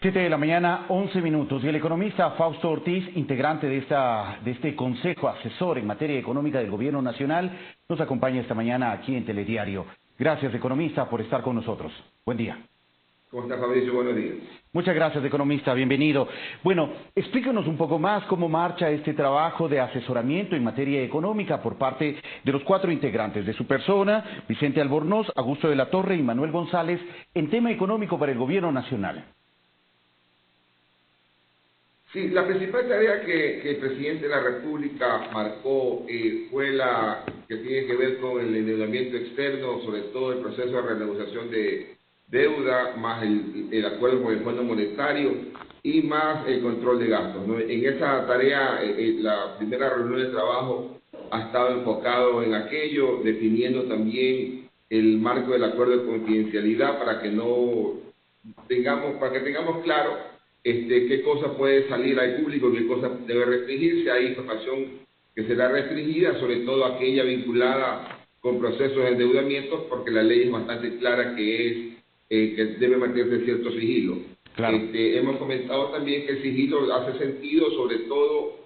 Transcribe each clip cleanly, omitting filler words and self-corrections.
7 de la mañana, 11 minutos. Y el economista Fausto Ortiz, integrante de este Consejo Asesor en materia económica del Gobierno Nacional, nos acompaña esta mañana aquí en Telediario. Gracias, economista, por estar con nosotros. Buen día. ¿Cómo está, Fabricio? Buenos días. Muchas gracias, economista. Bienvenido. Bueno, explíquenos un poco más cómo marcha este trabajo de asesoramiento en materia económica por parte de los 4 integrantes de su persona, Vicente Albornoz, Augusto de la Torre y Manuel González, en tema económico para el Gobierno Nacional. Sí, la principal tarea que el presidente de la República marcó fue la que tiene que ver con el endeudamiento externo, sobre todo el proceso de renegociación de deuda, más el acuerdo con el Fondo Monetario y más el control de gastos, ¿no? En esa tarea, la primera reunión de trabajo ha estado enfocado en aquello, definiendo también el marco del acuerdo de confidencialidad para que tengamos claro qué cosa puede salir al público, qué cosa debe restringirse. Hay información que será restringida, sobre todo aquella vinculada con procesos de endeudamiento, porque la ley es bastante clara que debe mantenerse cierto sigilo. Claro. Hemos comentado también que el sigilo hace sentido, sobre todo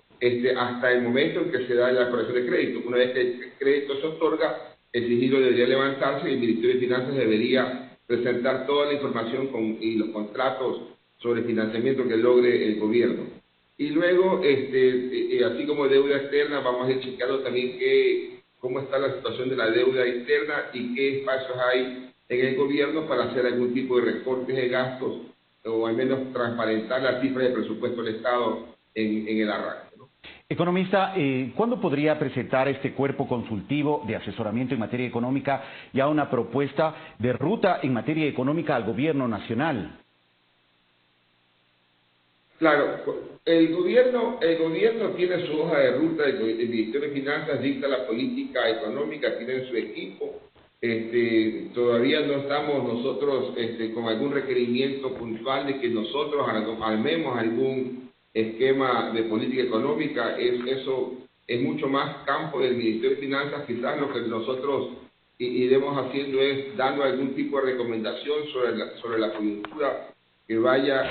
hasta el momento en que se da la corrección de crédito. Una vez que el crédito se otorga, el sigilo debería levantarse y el Ministerio de Finanzas debería presentar toda la información y los contratos sobre financiamiento que logre el gobierno. Y luego, así como deuda externa, vamos a ir chequeando también cómo está la situación de la deuda externa y qué espacios hay en el gobierno para hacer algún tipo de recortes de gastos o al menos transparentar la cifra de presupuesto del Estado en el arranque, ¿no? Economista, ¿cuándo podría presentar este cuerpo consultivo de asesoramiento en materia económica ya una propuesta de ruta en materia económica al Gobierno Nacional? Claro, el gobierno tiene su hoja de ruta, el Ministerio de Finanzas dicta la política económica, tiene su equipo. Todavía no estamos nosotros con algún requerimiento puntual de que nosotros armemos algún esquema de política económica. Eso es mucho más campo del Ministerio de Finanzas. Quizás lo que nosotros iremos haciendo es dando algún tipo de recomendación sobre la coyuntura que vaya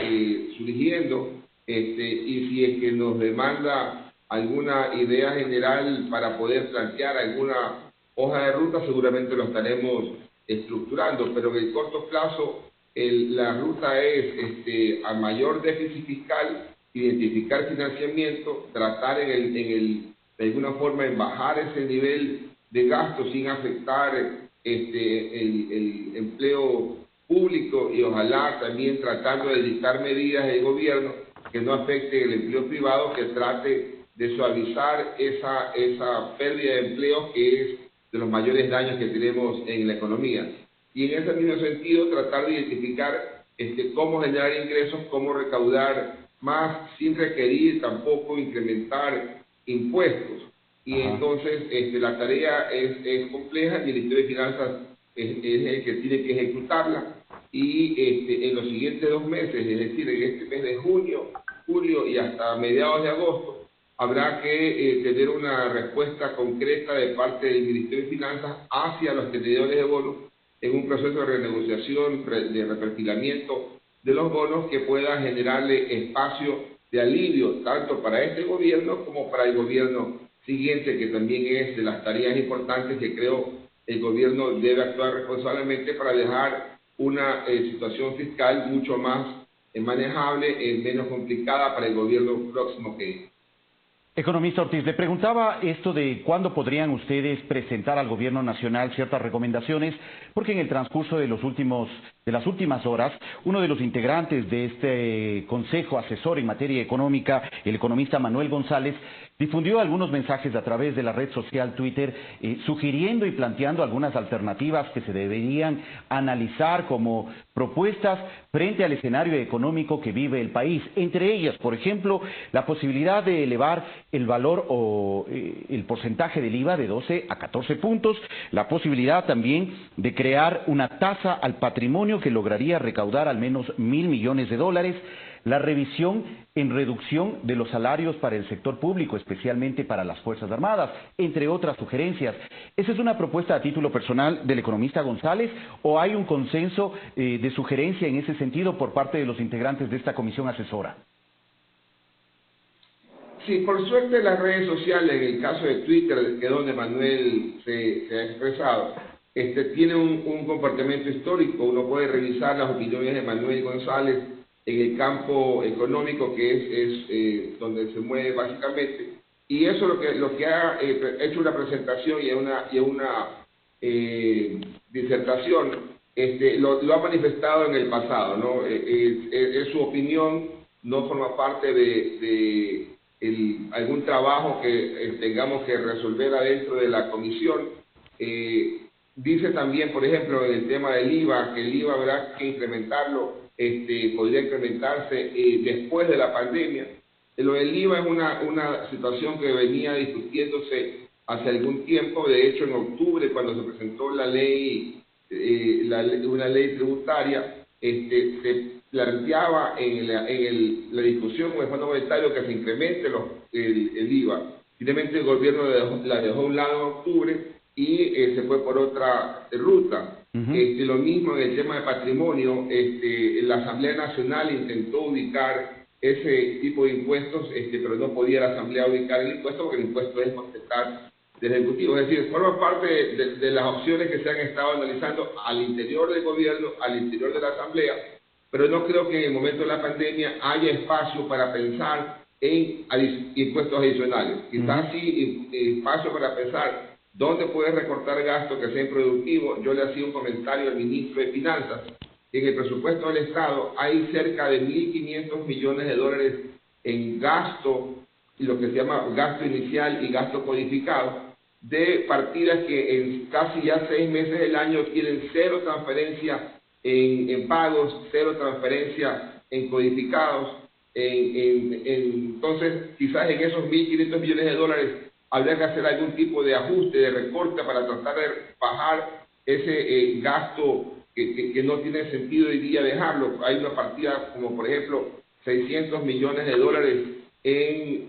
surgiendo, y si es que nos demanda alguna idea general para poder plantear alguna hoja de ruta, seguramente lo estaremos estructurando, pero en el corto plazo la ruta es a mayor déficit fiscal, identificar financiamiento, tratar de alguna forma en bajar ese nivel de gasto sin afectar el empleo público y ojalá también tratando de dictar medidas del gobierno que no afecte el empleo privado, que trate de suavizar esa pérdida de empleo que es de los mayores daños que tenemos en la economía. Y en ese mismo sentido tratar de identificar cómo generar ingresos, cómo recaudar más sin requerir tampoco incrementar impuestos. Y entonces la tarea es compleja y el Ministerio de Finanzas es el que tiene que ejecutarla, y en los siguientes 2 meses, es decir, en este mes de junio, julio y hasta mediados de agosto, habrá que tener una respuesta concreta de parte del Ministerio de Finanzas hacia los tenedores de bonos en un proceso de renegociación, de reperfilamiento de los bonos que pueda generarle espacio de alivio tanto para este gobierno como para el gobierno siguiente, que también es de las tareas importantes que creo el gobierno debe actuar responsablemente para dejar una situación fiscal mucho más manejable, menos complicada para el gobierno próximo que... Economista Ortiz, le preguntaba esto de cuándo podrían ustedes presentar al Gobierno Nacional ciertas recomendaciones, porque en el transcurso de las últimas horas, uno de los integrantes de este Consejo Asesor en materia económica, el economista Manuel González, difundió algunos mensajes a través de la red social Twitter, sugiriendo y planteando algunas alternativas que se deberían analizar como propuestas frente al escenario económico que vive el país. Entre ellas, por ejemplo, la posibilidad de elevar el valor o el porcentaje del IVA de 12 a 14 puntos, la posibilidad también de crear una tasa al patrimonio que lograría recaudar al menos $1.000 millones, la revisión en reducción de los salarios para el sector público, especialmente para las Fuerzas Armadas, entre otras sugerencias. ¿Esa es una propuesta a título personal del economista González o hay un consenso de sugerencia en ese sentido por parte de los integrantes de esta comisión asesora? Sí, por suerte las redes sociales, en el caso de Twitter, que es donde Manuel se ha expresado, tiene un comportamiento histórico. Uno puede revisar las opiniones de Manuel González en el campo económico, que es donde se mueve básicamente, y eso lo que ha hecho una presentación y una disertación, lo ha manifestado en el pasado, ¿no? Es su opinión, no forma parte de algún trabajo que tengamos que resolver adentro de la comisión. Dice también, por ejemplo, en el tema del IVA, que el IVA habrá que incrementarlo, podría incrementarse después de la pandemia. Lo del IVA es una situación que venía discutiéndose hace algún tiempo. De hecho, en octubre, cuando se presentó la ley, una ley tributaria, se planteaba en la discusión con el Fondo Monetario que se incremente el IVA. Finalmente el gobierno la dejó a un lado en octubre y se fue por otra ruta. Lo mismo en el tema de patrimonio, la Asamblea Nacional intentó ubicar ese tipo de impuestos, pero no podía la Asamblea ubicar el impuesto porque el impuesto es potestad del Ejecutivo. Es decir, forma parte de las opciones que se han estado analizando al interior del gobierno, al interior de la Asamblea, pero no creo que en el momento de la pandemia haya espacio para pensar en impuestos adicionales. Quizás sí espacio para pensar dónde puede recortar gastos que sean productivos. Yo le hacía un comentario al ministro de Finanzas. En el presupuesto del Estado hay cerca de 1.500 millones de dólares en gasto, lo que se llama gasto inicial y gasto codificado, de partidas que en casi ya 6 meses del año tienen cero transferencia en pagos, cero transferencia en codificados. Entonces, quizás en esos 1.500 millones de dólares habría que hacer algún tipo de ajuste, de recorte para tratar de bajar ese gasto que no tiene sentido hoy día dejarlo. Hay una partida como, por ejemplo, 600 millones de dólares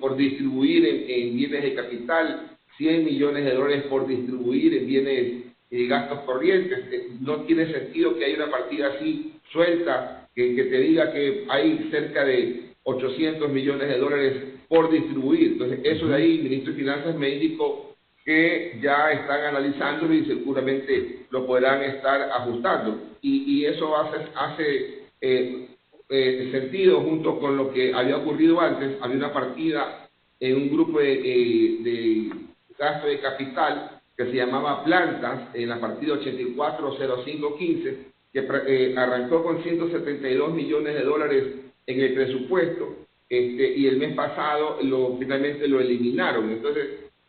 por distribuir en bienes de capital, 100 millones de dólares por distribuir en bienes y gastos corrientes. No tiene sentido que haya una partida así suelta, que te diga que hay cerca de 800 millones de dólares por distribuir. Entonces, eso de ahí, el ministro de Finanzas me indicó que ya están analizándolo y seguramente lo podrán estar ajustando. Y eso hace sentido junto con lo que había ocurrido antes. Había una partida en un grupo de gasto de capital que se llamaba Plantas, en la partida 840515, que arrancó con 172 millones de dólares en el presupuesto, y el mes pasado finalmente lo eliminaron. Entonces,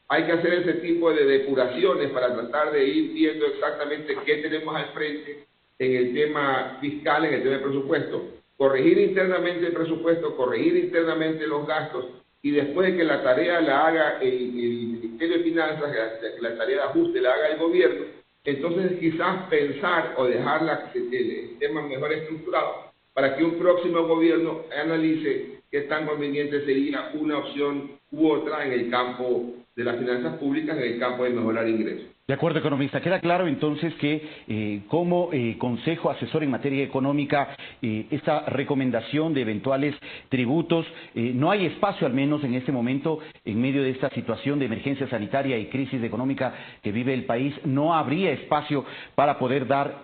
hay que hacer ese tipo de depuraciones para tratar de ir viendo exactamente qué tenemos al frente en el tema fiscal, en el tema del presupuesto, corregir internamente el presupuesto, corregir internamente los gastos, y después de que la tarea la haga el Ministerio de Finanzas, que la tarea de ajuste la haga el gobierno, entonces quizás pensar o dejar el tema mejor estructurado para que un próximo gobierno analice qué tan conveniente sería una opción u otra en el campo de las finanzas públicas, en el campo de mejorar ingresos. De acuerdo, economista. Queda claro entonces que como Consejo Asesor en materia económica, esta recomendación de eventuales tributos, no hay espacio, al menos en este momento, en medio de esta situación de emergencia sanitaria y crisis económica que vive el país, no habría espacio para poder dar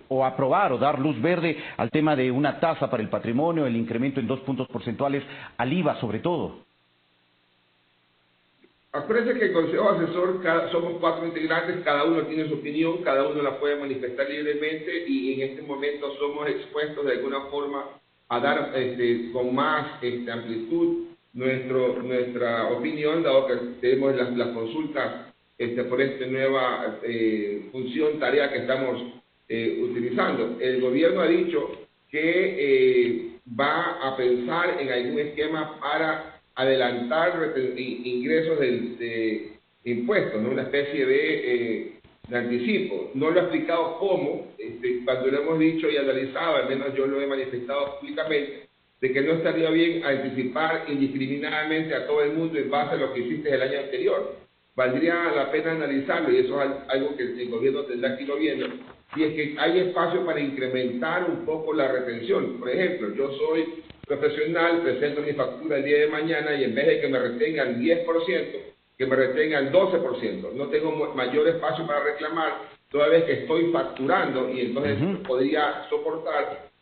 o aprobar o dar luz verde al tema de una tasa para el patrimonio, el incremento en 2 puntos porcentuales al IVA sobre todo. Acuérdense que el Consejo Asesor, somos 4 integrantes, cada uno tiene su opinión, cada uno la puede manifestar libremente, y en este momento somos expuestos de alguna forma a dar con más amplitud nuestra opinión, dado que tenemos las consultas por esta nueva función, tarea que estamos utilizando. El gobierno ha dicho que va a pensar en algún esquema para adelantar ingresos de impuestos, ¿no? Una especie de anticipo. No lo ha explicado cómo. Cuando lo hemos dicho y analizado, al menos yo lo he manifestado públicamente, de que no estaría bien anticipar indiscriminadamente a todo el mundo en base a lo que hiciste el año anterior. Valdría la pena analizarlo, y eso es algo que el gobierno tendrá que ir viendo, si es que hay espacio para incrementar un poco la retención. Por ejemplo, yo soy profesional, presento mi factura el día de mañana y en vez de que me retengan 10%, que me retengan 12%. No tengo mayor espacio para reclamar, toda vez que estoy facturando, y entonces podría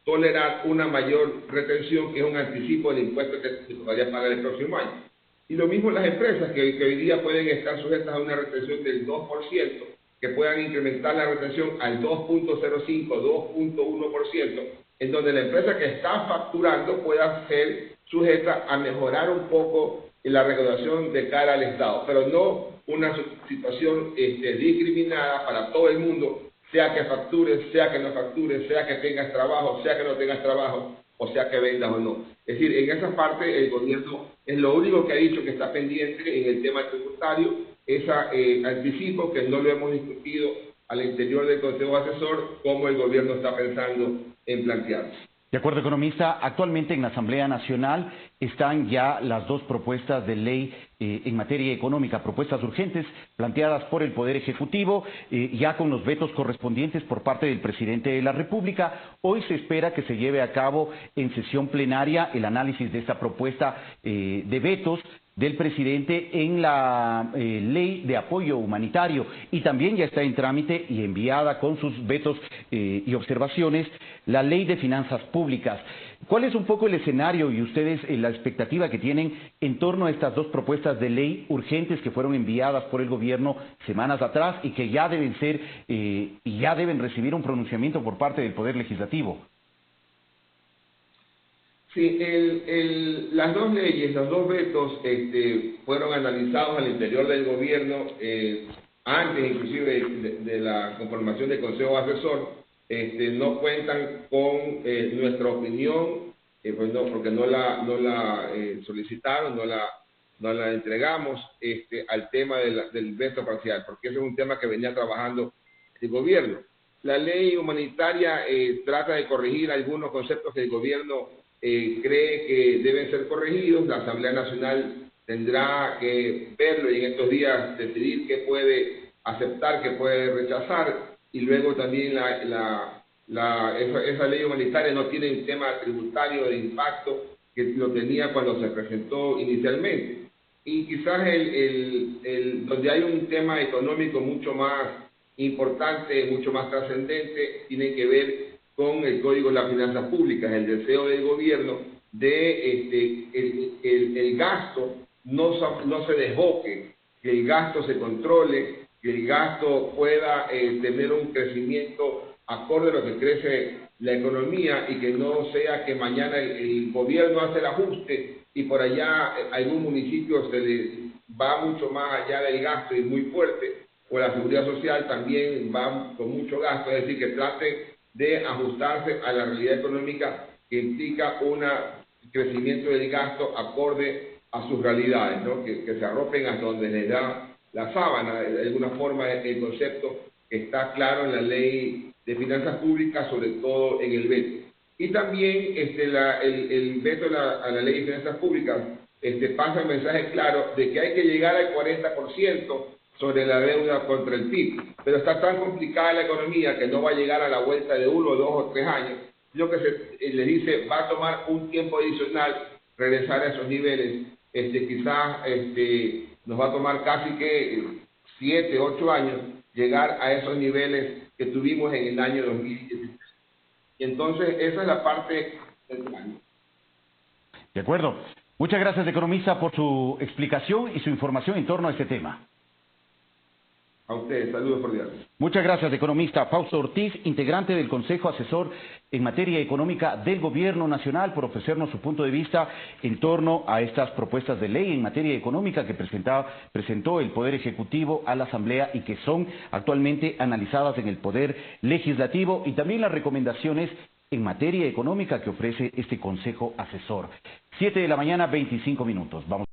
tolerar una mayor retención, que es un anticipo del impuesto que se podría pagar el próximo año. Y lo mismo las empresas, que hoy día pueden estar sujetas a una retención del 2%, que puedan incrementar la retención al 2.05, 2.1%, en donde la empresa que está facturando pueda ser sujeta a mejorar un poco la recaudación de cara al Estado, pero no una situación discriminada para todo el mundo, sea que factures, sea que no factures, sea que tengas trabajo, sea que no tengas trabajo, o sea que vendas o no. Es decir, en esa parte el gobierno es lo único que ha dicho que está pendiente en el tema tributario, ese anticipo que no lo hemos discutido al interior del Consejo Asesor, como el gobierno está pensando en plantear. De acuerdo, economista, actualmente en la Asamblea Nacional están ya las dos propuestas de ley en materia económica, propuestas urgentes planteadas por el Poder Ejecutivo, ya con los vetos correspondientes por parte del Presidente de la República. Hoy se espera que se lleve a cabo en sesión plenaria el análisis de esta propuesta de vetos del presidente en la ley de apoyo humanitario, y también ya está en trámite y enviada con sus vetos y observaciones la ley de finanzas públicas. ¿Cuál es un poco el escenario y ustedes la expectativa que tienen en torno a estas dos propuestas de ley urgentes que fueron enviadas por el gobierno semanas atrás y que ya deben ser y ya deben recibir un pronunciamiento por parte del Poder Legislativo? Sí, las dos leyes, los dos vetos fueron analizados al interior del gobierno antes inclusive de la conformación del Consejo Asesor. No cuentan con nuestra opinión, pues no, porque no la solicitaron, no la entregamos al tema del veto parcial, porque ese es un tema que venía trabajando el gobierno. La ley humanitaria trata de corregir algunos conceptos que el gobierno cree que deben ser corregidos. La Asamblea Nacional tendrá que verlo y en estos días decidir qué puede aceptar, qué puede rechazar, y luego también esa ley humanitaria no tiene un tema tributario de impacto que lo tenía cuando se presentó inicialmente. Y quizás donde hay un tema económico mucho más importante, mucho más trascendente, tiene que ver con el Código de las Finanzas Públicas, el deseo del gobierno de el gasto no se desboque, que el gasto se controle, que el gasto pueda tener un crecimiento acorde a lo que crece la economía, y que no sea que mañana el gobierno hace el ajuste y por allá algún municipio se le va mucho más allá del gasto y muy fuerte, o la seguridad social también va con mucho gasto. Es decir, que trate de ajustarse a la realidad económica que implica un crecimiento del gasto acorde a sus realidades, ¿no? Que se arropen hasta donde les da la sábana. De alguna forma el concepto está claro en la ley de finanzas públicas, sobre todo en el veto. Y también el veto a la ley de finanzas públicas pasa el mensaje claro de que hay que llegar al 40% sobre la deuda contra el PIB, pero está tan complicada la economía que no va a llegar a la vuelta de 1, 2 o 3 años. Lo que le dice, va a tomar un tiempo adicional regresar a esos niveles. Quizás nos va a tomar casi que 7, 8 años llegar a esos niveles que tuvimos en el año 2016. Y entonces esa es la parte del plan. De acuerdo. Muchas gracias, economista, por su explicación y su información en torno a este tema. A ustedes, saludos cordiales. Muchas gracias, economista Fausto Ortiz, integrante del Consejo Asesor en materia económica del Gobierno Nacional, por ofrecernos su punto de vista en torno a estas propuestas de ley en materia económica que presentó el Poder Ejecutivo a la Asamblea y que son actualmente analizadas en el Poder Legislativo, y también las recomendaciones en materia económica que ofrece este Consejo Asesor. 7 de la mañana, 25 minutos. Vamos.